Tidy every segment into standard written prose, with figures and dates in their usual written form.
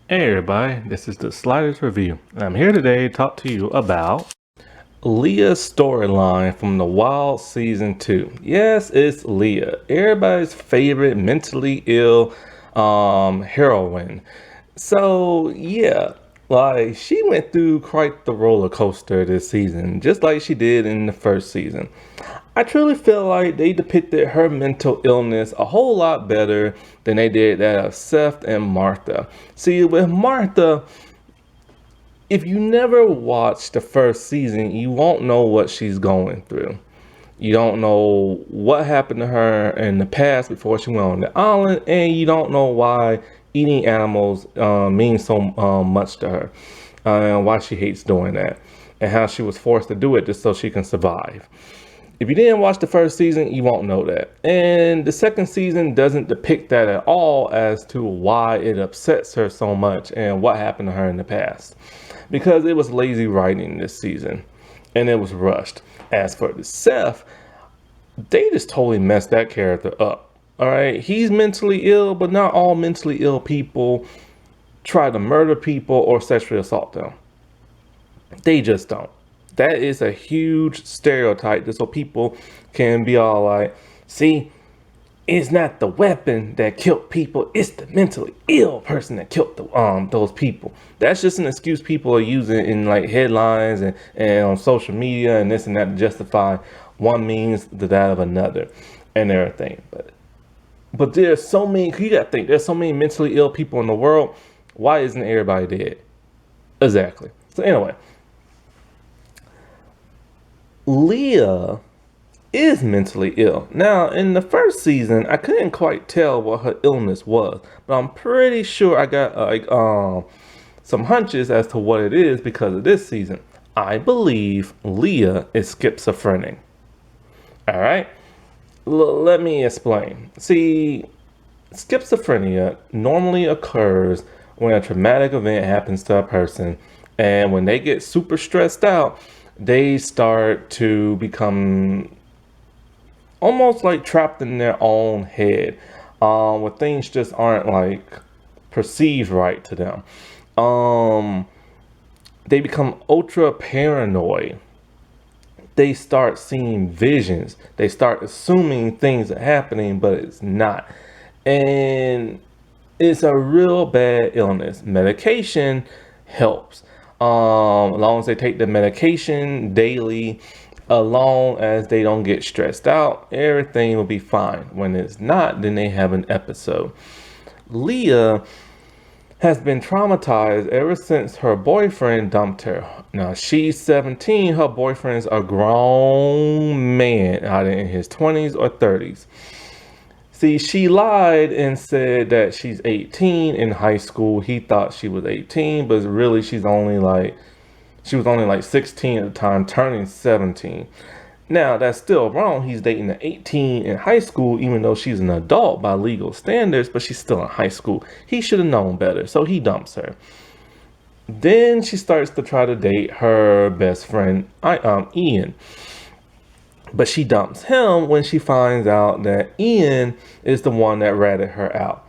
Hey everybody, this is the Sliders Review. I'm here today to talk to you about Leah's storyline from The Wild Season 2. Yes, it's Leah, everybody's favorite mentally ill heroine. So yeah, like she went through quite the roller coaster this season, just like she did in the first season. I truly feel like they depicted her mental illness a whole lot better than they did that of Seth and Martha. See, with Martha, if you never watched the first season, you won't know what she's going through. You don't know what happened to her in the past before she went on the island, and you don't know why eating animals means so much to her, and why she hates doing that, and how she was forced to do it just so she can survive. If you didn't watch the first season, you won't know that. And the second season doesn't depict that at all as to why it upsets her so much and what happened to her in the past. Because it was lazy writing this season and it was rushed. As for the Seth, they just totally messed that character up. All right, he's mentally ill, but not all mentally ill people try to murder people or sexually assault them. They just don't. That is a huge stereotype just so people can be all like, see, it's not the weapon that killed people, it's the mentally ill person that killed those people. That's just an excuse people are using in like headlines and on social media and this and that to justify one means the that of another and everything. But there's so many, you gotta think, there's so many mentally ill people in the world. Why isn't everybody dead? Exactly. So anyway, Leah is mentally ill. Now, in the first season, I couldn't quite tell what her illness was, but I'm pretty sure I got some hunches as to what it is because of this season. I believe Leah is schizophrenic. All right, let me explain. See, schizophrenia normally occurs when a traumatic event happens to a person, and when they get super stressed out, they start to become almost like trapped in their own head, where things just aren't like perceived right to them. Um, they become ultra paranoid. They start seeing visions. They start assuming things are happening, but it's not. And it's a real bad illness. Medication helps. As long as they take the medication daily, as long as they don't get stressed out, everything will be fine. When it's not, then they have an episode. Leah has been traumatized ever since her boyfriend dumped her. Now she's 17, her boyfriend's a grown man out in his 20s or 30s. See, she lied and said that she's 18 in high school. He thought she was 18, but really she was only like 16 at the time, turning 17. Now, that's still wrong. He's dating an 18 in high school, even though she's an adult by legal standards, but she's still in high school. He should have known better, so he dumps her. Then she starts to try to date her best friend, Ian. But she dumps him when she finds out that Ian is the one that ratted her out.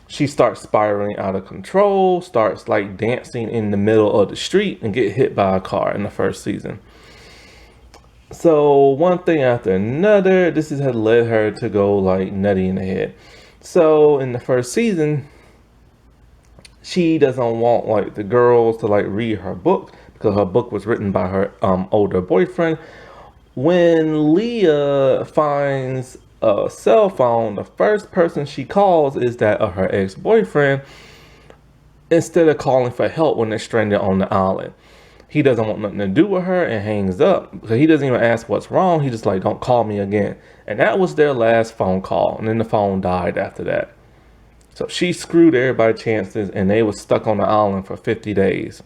She starts spiraling out of control, starts like dancing in the middle of the street and get hit by a car in the first season. So one thing after another, this has led her to go like nutty in the head. So in the first season, she doesn't want like the girls to like read her book because her book was written by her older boyfriend. When Leah finds a cell phone, the first person she calls is that of her ex-boyfriend instead of calling for help when they're stranded on the island. He doesn't want nothing to do with her and hangs up. So he doesn't even ask what's wrong. He just like, don't call me again. And that was their last phone call. And then the phone died after that. So she screwed everybody's chances and they were stuck on the island for 50 days.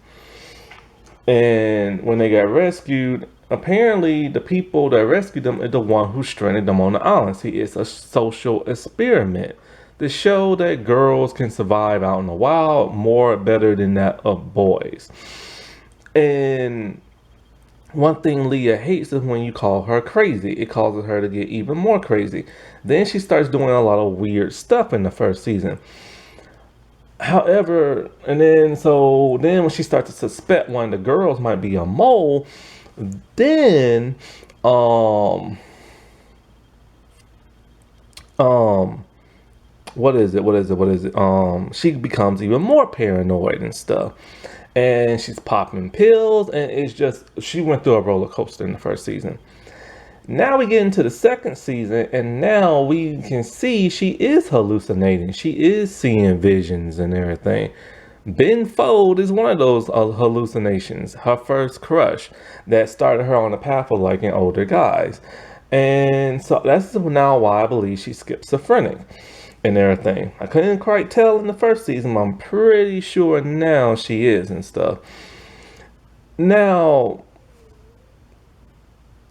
And when they got rescued, apparently the people that rescued them are the one who stranded them on the island. See, it's a social experiment to show that girls can survive out in the wild more better than that of boys. And one thing Leah hates is when you call her crazy. It causes her to get even more crazy. Then she starts doing a lot of weird stuff in the first season. However, and then when she starts to suspect one of the girls might be a mole, then um um she becomes even more paranoid and stuff. And she's popping pills, and it's just, she went through a roller coaster in the first season. Now we get into the second season, and now we can see she is hallucinating. She is seeing visions and everything. Ben Fold is one of those hallucinations, her first crush that started her on the path of liking older guys. And so that's now why I believe she's schizophrenic and everything. I couldn't quite tell in the first season, but I'm pretty sure now she is and stuff. Now,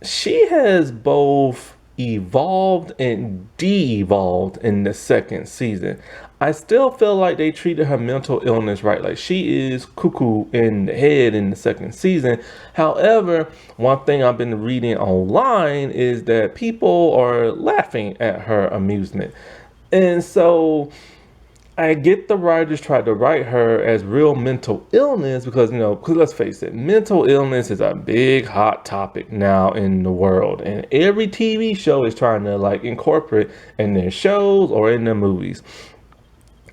she has both evolved and de-evolved in the second season. I still feel like they treated her mental illness right. Like, she is cuckoo in the head in the second season. However, one thing I've been reading online is that people are laughing at her amusement. And so I get the writers tried to write her as real mental illness because, because let's face it, mental illness is a big hot topic now in the world. And every TV show is trying to incorporate in their shows or in their movies.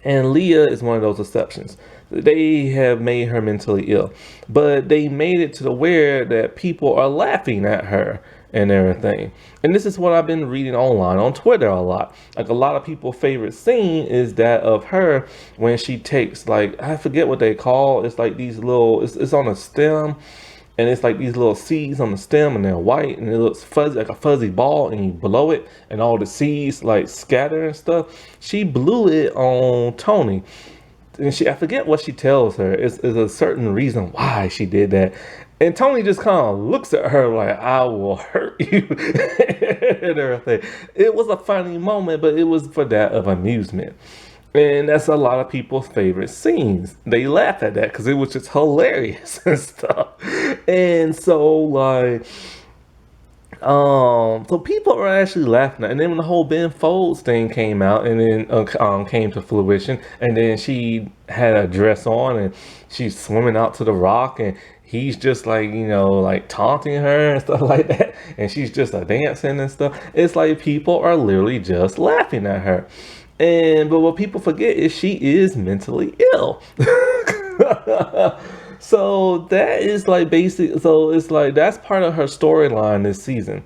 And Leah is one of those exceptions. They have made her mentally ill, but they made it to the where that people are laughing at her and everything. And this is what I've been reading online on Twitter a lot. Like, a lot of people's favorite scene is that of her when she takes, I forget what they call, it's like these little, it's on a stem, and it's like these little seeds on the stem, and they're white, and it looks fuzzy, like a fuzzy ball, and you blow it, and all the seeds scatter and stuff. She blew it on Tony. And I forget what she tells her. It's a certain reason why she did that. And Tony just kind of looks at her like, I will hurt you and everything. It was a funny moment, but it was for that of amusement. And that's a lot of people's favorite scenes. They laugh at that because it was just hilarious and stuff. And so so people are actually laughing at it. And then when the whole Ben Folds thing came out and then came to fruition, and then she had a dress on and she's swimming out to the rock, and he's just taunting her and stuff like that, and she's just dancing and stuff. It's like people are literally just laughing at her. But what people forget is she is mentally ill. So that is basic. So it's that's part of her storyline this season.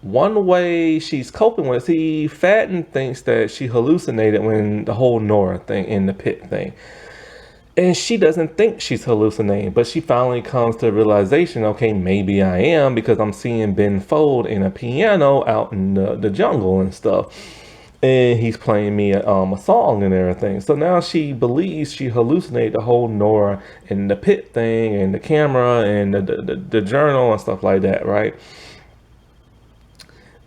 One way she's coping with, Fatten thinks that she hallucinated when the whole Nora thing in the pit thing. And she doesn't think she's hallucinating, but she finally comes to the realization, okay, maybe I am, because I'm seeing Ben Fold in a piano out in the jungle and stuff. And he's playing me a song and everything. So now she believes she hallucinated the whole Nora and the pit thing and the camera and the journal and stuff like that, right?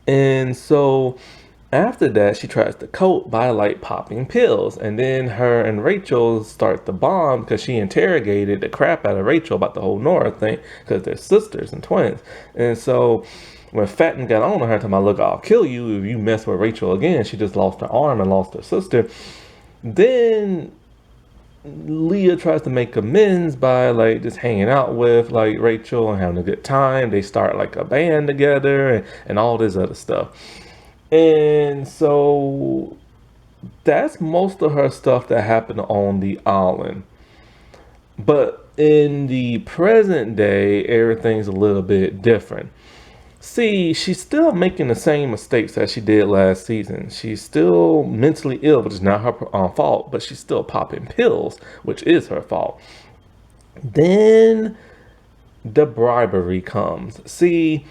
And so after that, she tries to cope by popping pills. And then her and Rachel start to bond because she interrogated the crap out of Rachel about the whole Nora thing because they're sisters and twins. And so when Fatten got on to her, talking about, look, I'll kill you if you mess with Rachel again. She just lost her arm and lost her sister. Then Leah tries to make amends by just hanging out with Rachel and having a good time. They start a band together and all this other stuff. And so that's most of her stuff that happened on the island. But in the present day, everything's a little bit different. See, she's still making the same mistakes that she did last season. She's still mentally ill, which is not her fault, but she's still popping pills, which is her fault. Then the bribery comes. See,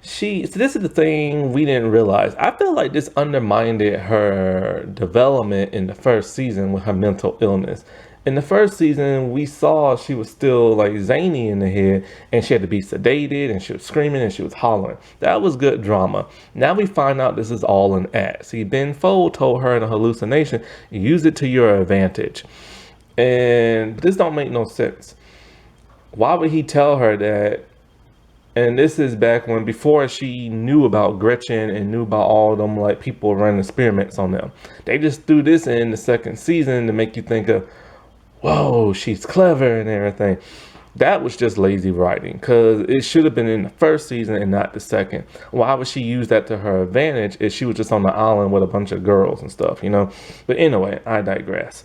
this is the thing we didn't realize. I feel like this undermined her development in the first season with her mental illness. In the first season, we saw she was still zany in the head, and she had to be sedated, and she was screaming, and she was hollering. That was good drama. Now we find out this is all an act. See, Ben Fold told her in a hallucination, use it to your advantage. And this don't make no sense. Why would he tell her that And this is back when, before she knew about Gretchen and knew about all of them, like, people running experiments on them. They just threw this in the second season to make you think of, whoa, she's clever and everything. That was just lazy writing, because it should have been in the first season and not the second. Why would she use that to her advantage if she was just on the island with a bunch of girls and stuff, you know? But anyway, I digress.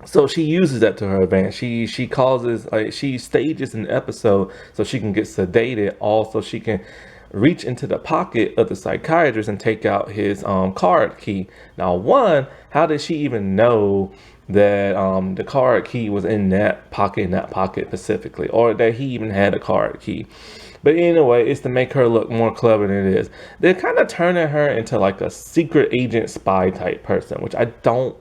So she uses that to her advantage. She causes, like, she stages an episode so she can get sedated. Also, she can reach into the pocket of the psychiatrist and take out his card key. Now, one, how did she even know that the card key was in that pocket specifically, or that he even had a card key? But anyway, it's to make her look more clever than it is. They're kind of turning her into like a secret agent spy type person, which I don't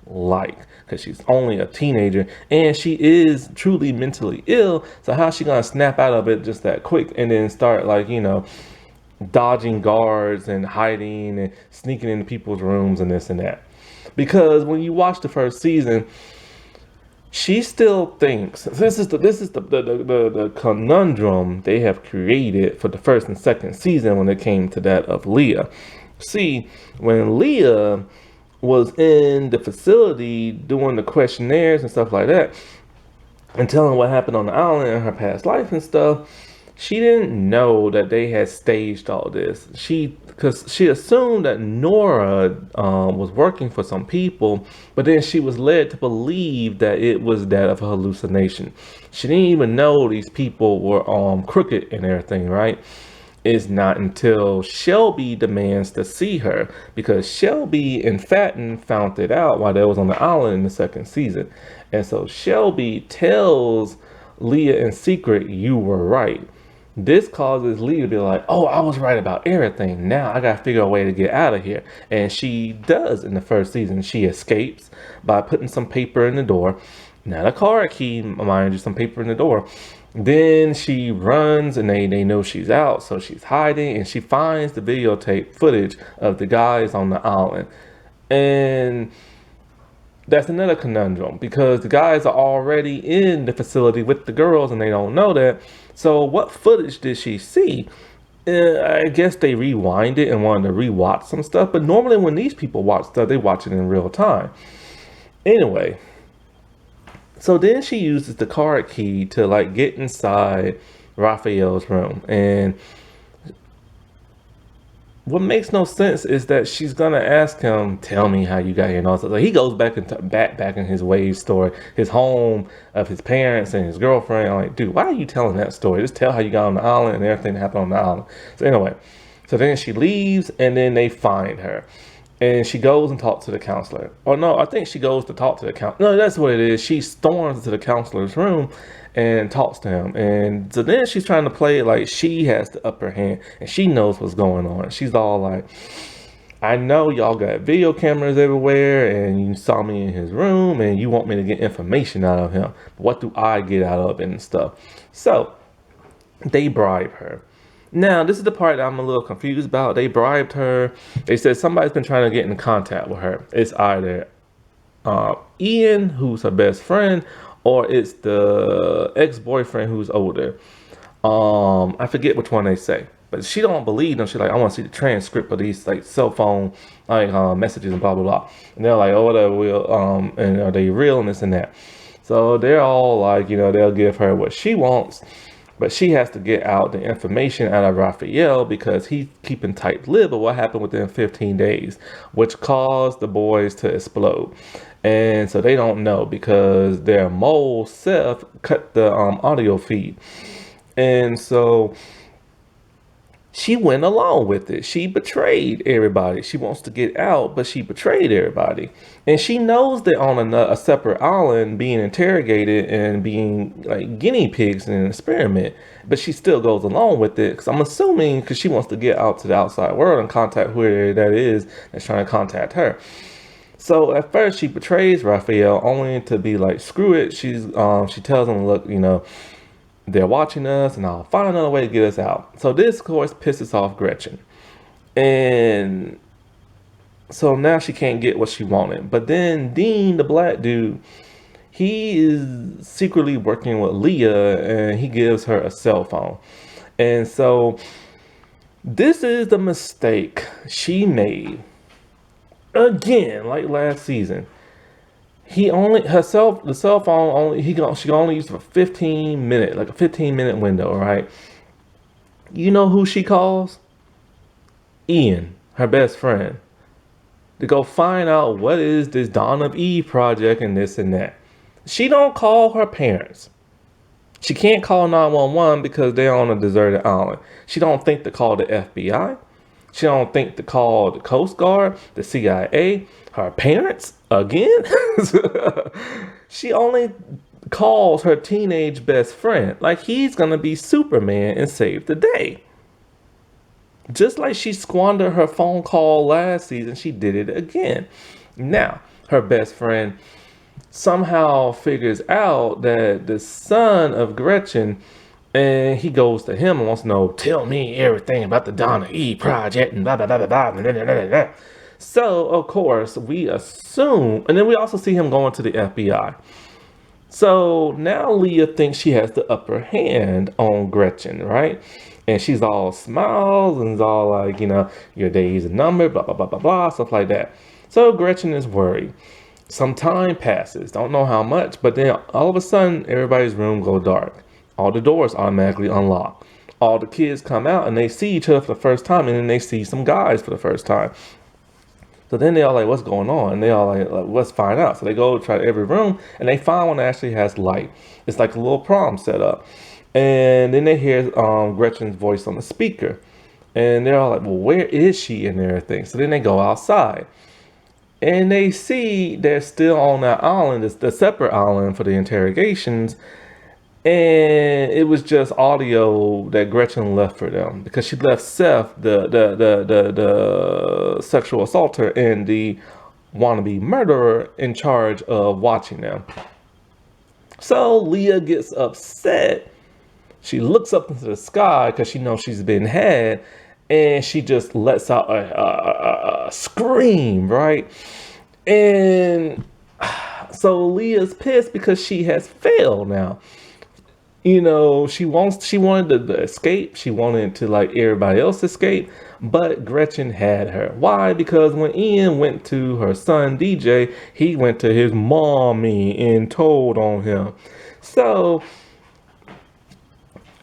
like, because she's only a teenager and she is truly mentally ill. So how's she gonna snap out of it just that quick and then start, like, you know, dodging guards and hiding and sneaking into people's rooms and this and that? Because when you watch the first season, she still thinks, this is the conundrum they have created for the first and second season when it came to that of Leah. See, when Leah was in the facility doing the questionnaires and stuff like that, and telling what happened on the island in her past life and stuff, she didn't know that they had staged all this. Because she assumed that Nora was working for some people, but then she was led to believe that it was that of a hallucination. She didn't even know these people were crooked and everything, right? It's not until Shelby demands to see her, because Shelby and Fatten found it out while they was on the island in the second season. And so Shelby tells Leah in secret, "You were right." This causes Leah to be like, "Oh, I was right about everything. Now I gotta figure a way to get out of here." And she does in the first season. She escapes by putting some paper in the door. Not a card key, mind you, some paper in the door. Then she runs and they know she's out, so she's hiding, and she finds the videotape footage of the guys on the island. And that's another conundrum, because the guys are already in the facility with the girls and they don't know that. So what footage did she see? I guess they rewind it and wanted to rewatch some stuff, but normally when these people watch stuff, they watch it in real time. Anyway, so then she uses the card key to, like, get inside Raphael's room. And what makes no sense is that she's gonna ask him, "Tell me how you got here," and all that. Like, he goes back in his Wave story, his home of his parents and his girlfriend. I'm like, dude, why are you telling that story? Just tell how you got on the island and everything that happened on the island. So anyway, so then she leaves and then they find her. And she goes and talks to the counselor. Or no, I think she goes to talk to the counselor. No, that's what it is. She storms into the counselor's room and talks to him. And so then she's trying to play it like she has the upper hand and she knows what's going on. She's all like, "I know y'all got video cameras everywhere and you saw me in his room and you want me to get information out of him. What do I get out of it and stuff?" So they bribe her. Now, this is the part that I'm a little confused about. They bribed her. They said somebody's been trying to get in contact with her. It's either Ian, who's her best friend, or it's the ex-boyfriend who's older. I forget which one they say. But she don't believe them. She's like, "I want to see the transcript of these, like, cell phone, like, messages and blah, blah, blah." And they're like, "Oh, whatever, and are they real and this and that?" So they're all like, you know, they'll give her what she wants. But she has to get out the information out of Raphael because he's keeping tight-lipped of what happened within 15 days, which caused the boys to explode. And so they don't know because their mole Seth cut the audio feed. And so she went along with it. She betrayed everybody. She wants to get out, but she betrayed everybody. And she knows they're on a separate island being interrogated and being like guinea pigs in an experiment. But she still goes along with it because I'm assuming because she wants to get out to the outside world and contact whoever that is that's trying to contact her. So at first she betrays Raphael only to be like, screw it. She tells him, "Look, you know, they're watching us and I'll find another way to get us out." So this, of course, pisses off Gretchen. And so now she can't get what she wanted. But then Dean, the black dude, he is secretly working with Leah and he gives her a cell phone. And so this is the mistake she made again, like last season. The cell phone only she only used for 15 minutes, like a 15-minute window, right? You know who she calls? Ian, her best friend, to go find out what is this Dawn of Eve project and this and that. She don't call her parents. She can't call 911 because they're on a deserted island. She don't think to call the FBI. She don't think to call the Coast Guard, the CIA, her parents again. She only calls her teenage best friend like he's gonna be Superman and save the day. Just like she squandered her phone call last season, she did it again. Now, her best friend somehow figures out that the son of Gretchen, and he goes to him and wants to know, tell me everything about the Donna E project and blah, blah, blah, blah, blah, blah, blah, blah, blah. So, of course, we assume, and then we also see him going to the FBI. So now Leah thinks she has the upper hand on Gretchen, right? And she's all smiles and is all like, your days are numbered, blah, blah, blah, blah, blah, stuff like that. So Gretchen is worried. Some time passes, don't know how much, but then all of a sudden, everybody's room go dark. All the doors automatically unlock. All the kids come out and they see each other for the first time, and then they see some guys for the first time. So then they all like, what's going on? And they all like, let's find out. So they go try every room, and they find one that actually has light. It's like a little prom set up. And then they hear Gretchen's voice on the speaker. And they're all like, well, where is she and everything? So then they go outside. And they see they're still on that island, the separate island for the interrogations. And it was just audio that Gretchen left for them because she left Seth, the sexual assaulter and the wannabe murderer, in charge of watching them. So Leah gets upset. She looks up into the sky because she knows she's been had, and she just lets out a scream, right? And so Leah's pissed because she has failed now. She wanted to escape. She wanted to like everybody else escape, but Gretchen had her. Why? Because when Ian went to her son DJ, he went to his mommy and told on him. So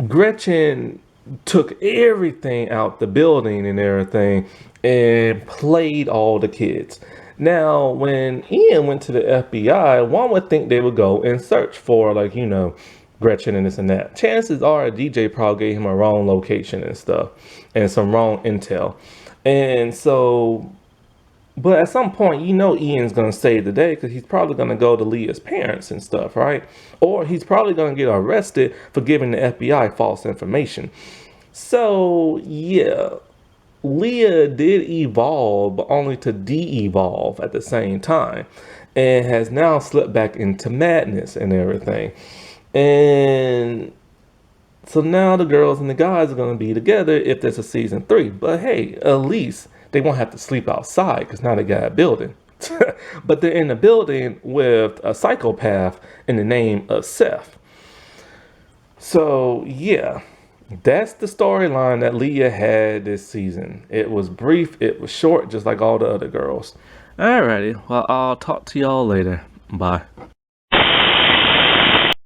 Gretchen took everything out the building and everything and played all the kids. Now, when Ian went to the FBI, one would think they would go and search for Gretchen and this and that. Chances are DJ probably gave him a wrong location and stuff and some wrong intel. And so, but at some point, Ian's going to save the day because he's probably going to go to Leah's parents and stuff, right? Or he's probably going to get arrested for giving the FBI false information. So, yeah, Leah did evolve, but only to de-evolve at the same time, and has now slipped back into madness and everything. And so now the girls and the guys are going to be together if there's a season 3. But hey, at least they won't have to sleep outside because now they got a building. But they're in a building with a psychopath in the name of Seth. So yeah, that's the storyline that Leah had this season. It was brief, it was short, just like all the other girls. Alrighty, well, I'll talk to y'all later. Bye.